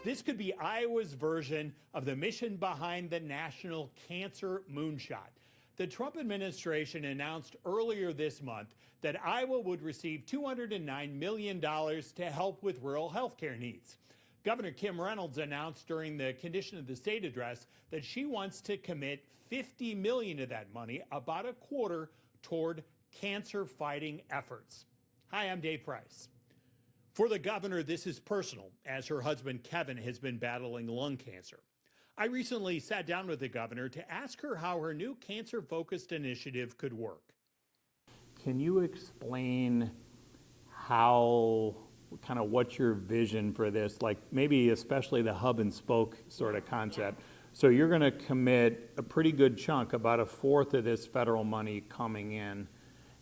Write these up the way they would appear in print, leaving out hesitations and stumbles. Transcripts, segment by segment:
This could be Iowa's version of the mission behind the national cancer moonshot. The Trump administration announced earlier this month that Iowa would receive $209 million to help with rural health care needs. Governor Kim Reynolds announced during the Condition of the State address that she wants to commit $50 million of that money, about a quarter, toward cancer-fighting efforts. Hi, I'm Dave Price. For the governor, this is personal, as her husband Kevin has been battling lung cancer. I recently sat down with the governor to ask her how her new cancer-focused initiative could work. Can you explain how, kind of what's your vision for this, like maybe especially the hub and spoke sort of concept? So you're going to commit a pretty good chunk, about a fourth of this federal money coming in,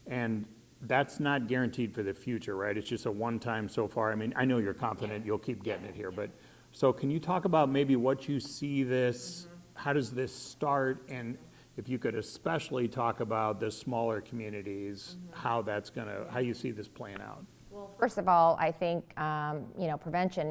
and that's not guaranteed for the future, right? It's just a one-time so far. I mean, I know you're confident you'll keep getting it here, but so can you talk about maybe what you see this, how does this start, and if you could especially talk about the smaller communities, how that's gonna, how you see this playing out? Well, first of all, I think prevention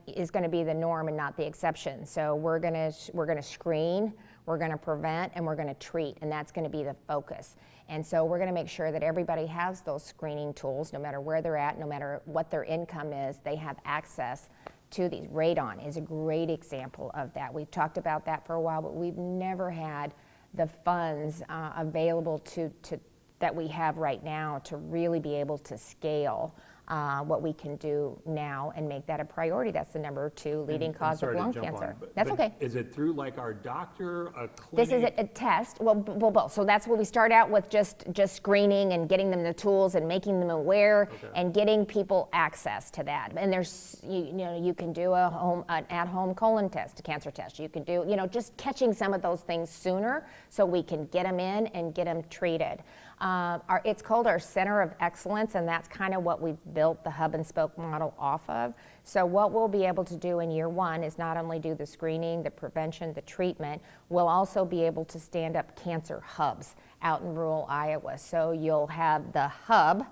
is going to be the norm and not the exception. So we're going to screen, we're going to prevent, and we're going to treat, and that's going to be the focus. And so we're going to make sure that everybody has those screening tools, no matter where they're at, no matter what their income is, they have access to these. Radon is a great example of that. We've talked about that for a while, but we've never had the funds available that we have right now to really be able to scale what we can do now and make that a priority. That's the number 2 leading cause of lung cancer. That's okay. Is it through like our doctor, a clinic? This is a test. Well, both. So that's where we start out with just screening and getting them the tools and making them aware and getting people access to that. And there's, you can do an at-home colon test, a cancer test. You can do, just catching some of those things sooner so we can get them in and get them treated. It's called our Center of Excellence, and that's kind of what we've built the hub and spoke model off of. So what we'll be able to do in year 1 is not only do the screening, the prevention, the treatment, we'll also be able to stand up cancer hubs out in rural Iowa. So you'll have the hub,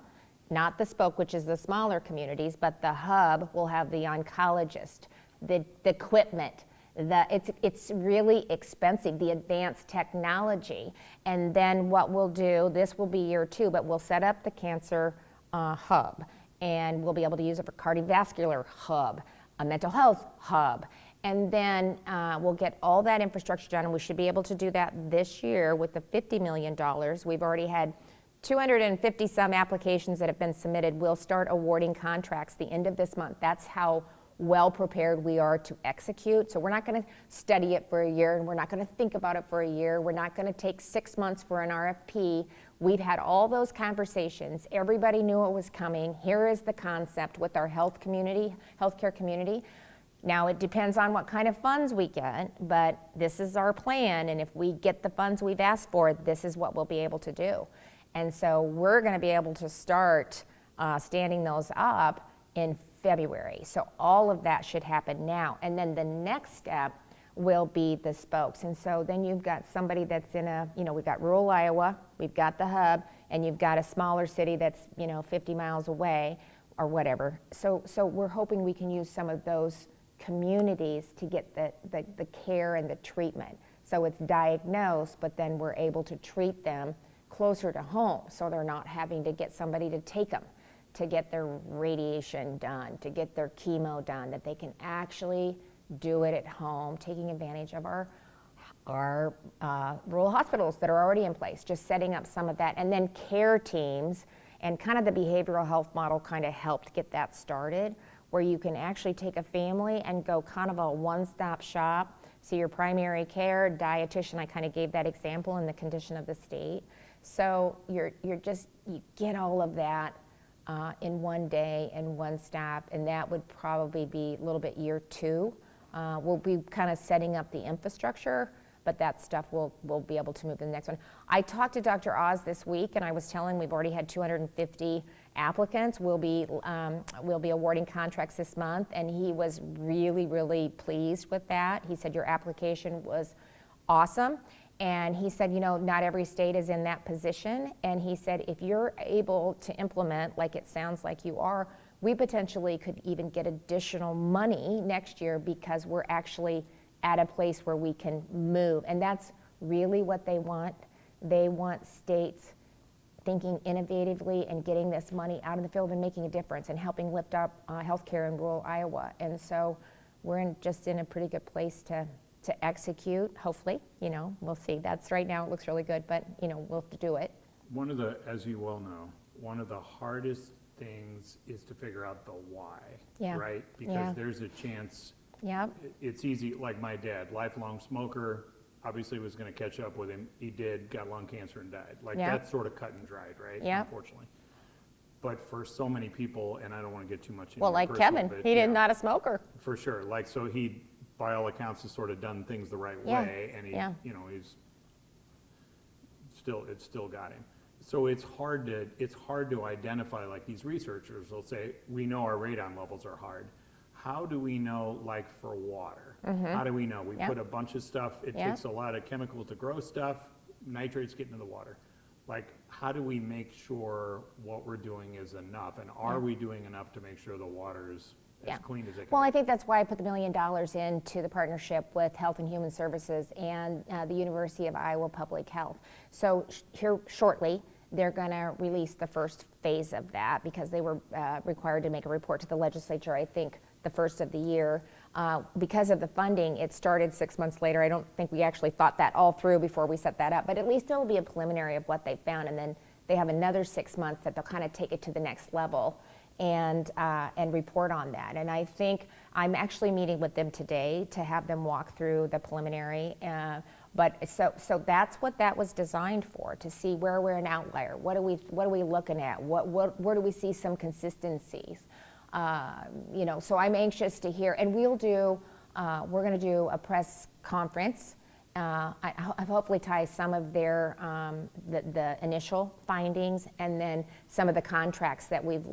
not the spoke, which is the smaller communities, but the hub will have the oncologist, the equipment, it's really expensive, the advanced technology. And then what we'll do, this will be year 2, but we'll set up the cancer hub, and we'll be able to use it for cardiovascular hub, a mental health hub. And then we'll get all that infrastructure done, and we should be able to do that this year with the $50 million. We've already had 250 some applications that have been submitted. We'll start awarding contracts the end of this month. That's how well prepared we are to execute. So we're not going to study it for a year, and we're not going to think about it for a year. We're not going to take 6 months for an RFP. We've had all those conversations. Everybody knew it was coming. Here is the concept with our healthcare community. Now it depends on what kind of funds we get, but this is our plan, and if we get the funds we've asked for, this is what we'll be able to do. And so we're going to be able to start standing those up in February. So all of that should happen now. And then the next step will be the spokes. And so then you've got somebody that's in we've got rural Iowa, we've got the hub, and you've got a smaller city that's, 50 miles away or whatever. So we're hoping we can use some of those communities to get the care and the treatment. So it's diagnosed, but then we're able to treat them closer to home, so they're not having to get somebody to take them, to get their radiation done, to get their chemo done, that they can actually do it at home, taking advantage of our rural hospitals that are already in place, just setting up some of that. And then care teams and kind of the behavioral health model kind of helped get that started, where you can actually take a family and go kind of a one-stop shop, see your primary care, dietitian. I kind of gave that example in the Condition of the State. So you get all of that in one day and one stop, and that would probably be a little bit year 2. We'll be kind of setting up the infrastructure, but that stuff we'll be able to move to the next one. I talked to Dr. Oz this week, and I was telling we've already had 250 applicants. We'll be awarding contracts this month, and he was really, really pleased with that. He said your application was awesome. And he said, not every state is in that position. And he said, if you're able to implement, like it sounds like you are, we potentially could even get additional money next year because we're actually at a place where we can move. And that's really what they want. They want states thinking innovatively and getting this money out in the field and making a difference and helping lift up healthcare in rural Iowa. And so we're just in a pretty good place to execute, hopefully. We'll see. That's right now, it looks really good, but we'll have to do it. One of the, as you well know, one of the hardest things is to figure out the why, right? Because there's a chance, it's easy, like my dad, lifelong smoker, obviously was going to catch up with him. He did, got lung cancer and died. That's sort of cut and dried, right? Unfortunately. But for so many people, and I don't want to get too much into well, like Kevin, he did not a smoker. For sure. So he, by all accounts, has sort of done things the right way, and he, he's it's still got him. So it's hard to identify, like these researchers will say, we know our radon levels are hard. How do we know, like for water? How do we know? We put a bunch of stuff, it takes a lot of chemicals to grow stuff, nitrates get into the water. Like, how do we make sure what we're doing is enough? And are we doing enough to make sure the water is as clean as it can Well, be? I think that's why I put the $1 million into the partnership with Health and Human Services and the University of Iowa Public Health. So here shortly, they're going to release the first phase of that because they were required to make a report to the legislature, I think, the first of the year. Because of the funding, it started 6 months later. I don't think we actually thought that all through before we set that up, but at least it'll be a preliminary of what they found, and then they have another 6 months that they'll kind of take it to the next level and report on that. And I think I'm actually meeting with them today to have them walk through the preliminary. But so that's what that was designed for, to see where we're an outlier. What are we looking at? Where do we see some consistencies? So I'm anxious to hear, and we're going to do a press conference. I've hopefully tie some of their the initial findings and then some of the contracts that we've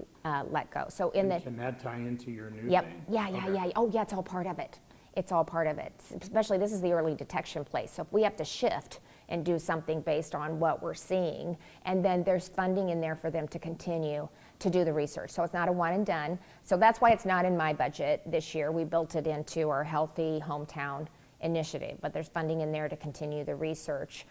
let go. So can that tie into your new thing? Yeah. Oh yeah, it's all part of it. It's all part of it. Especially this is the early detection place. So if we have to shift and do something based on what we're seeing, and then there's funding in there for them to continue to do the research. So it's not a one and done. So that's why it's not in my budget this year. We built it into our Healthy Hometown initiative, but there's funding in there to continue the research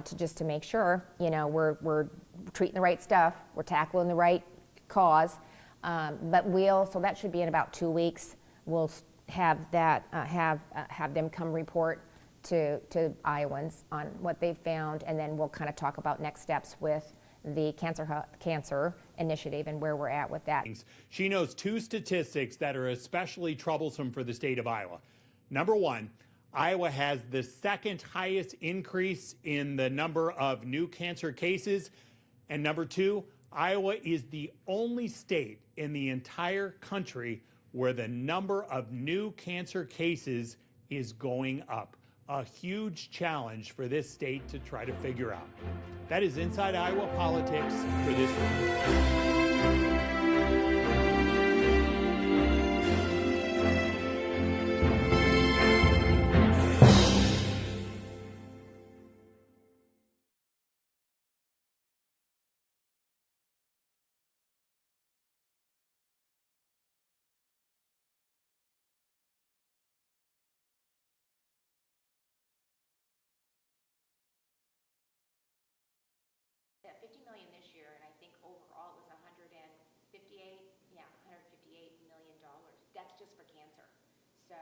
to make sure we're treating the right stuff, we're tackling the right cause. So that should be in about 2 weeks. We'll have that have them come report to Iowans on what they found, and then we'll kind of talk about next steps with the cancer initiative and where we're at with that. She knows two statistics that are especially troublesome for the state of Iowa. Number one, Iowa has the second highest increase in the number of new cancer cases. And number two, Iowa is the only state in the entire country where the number of new cancer cases is going up. A huge challenge for this state to try to figure out. That is Inside Iowa Politics for this week. $50 million this year, and I think overall it was $158 million. That's just for cancer. So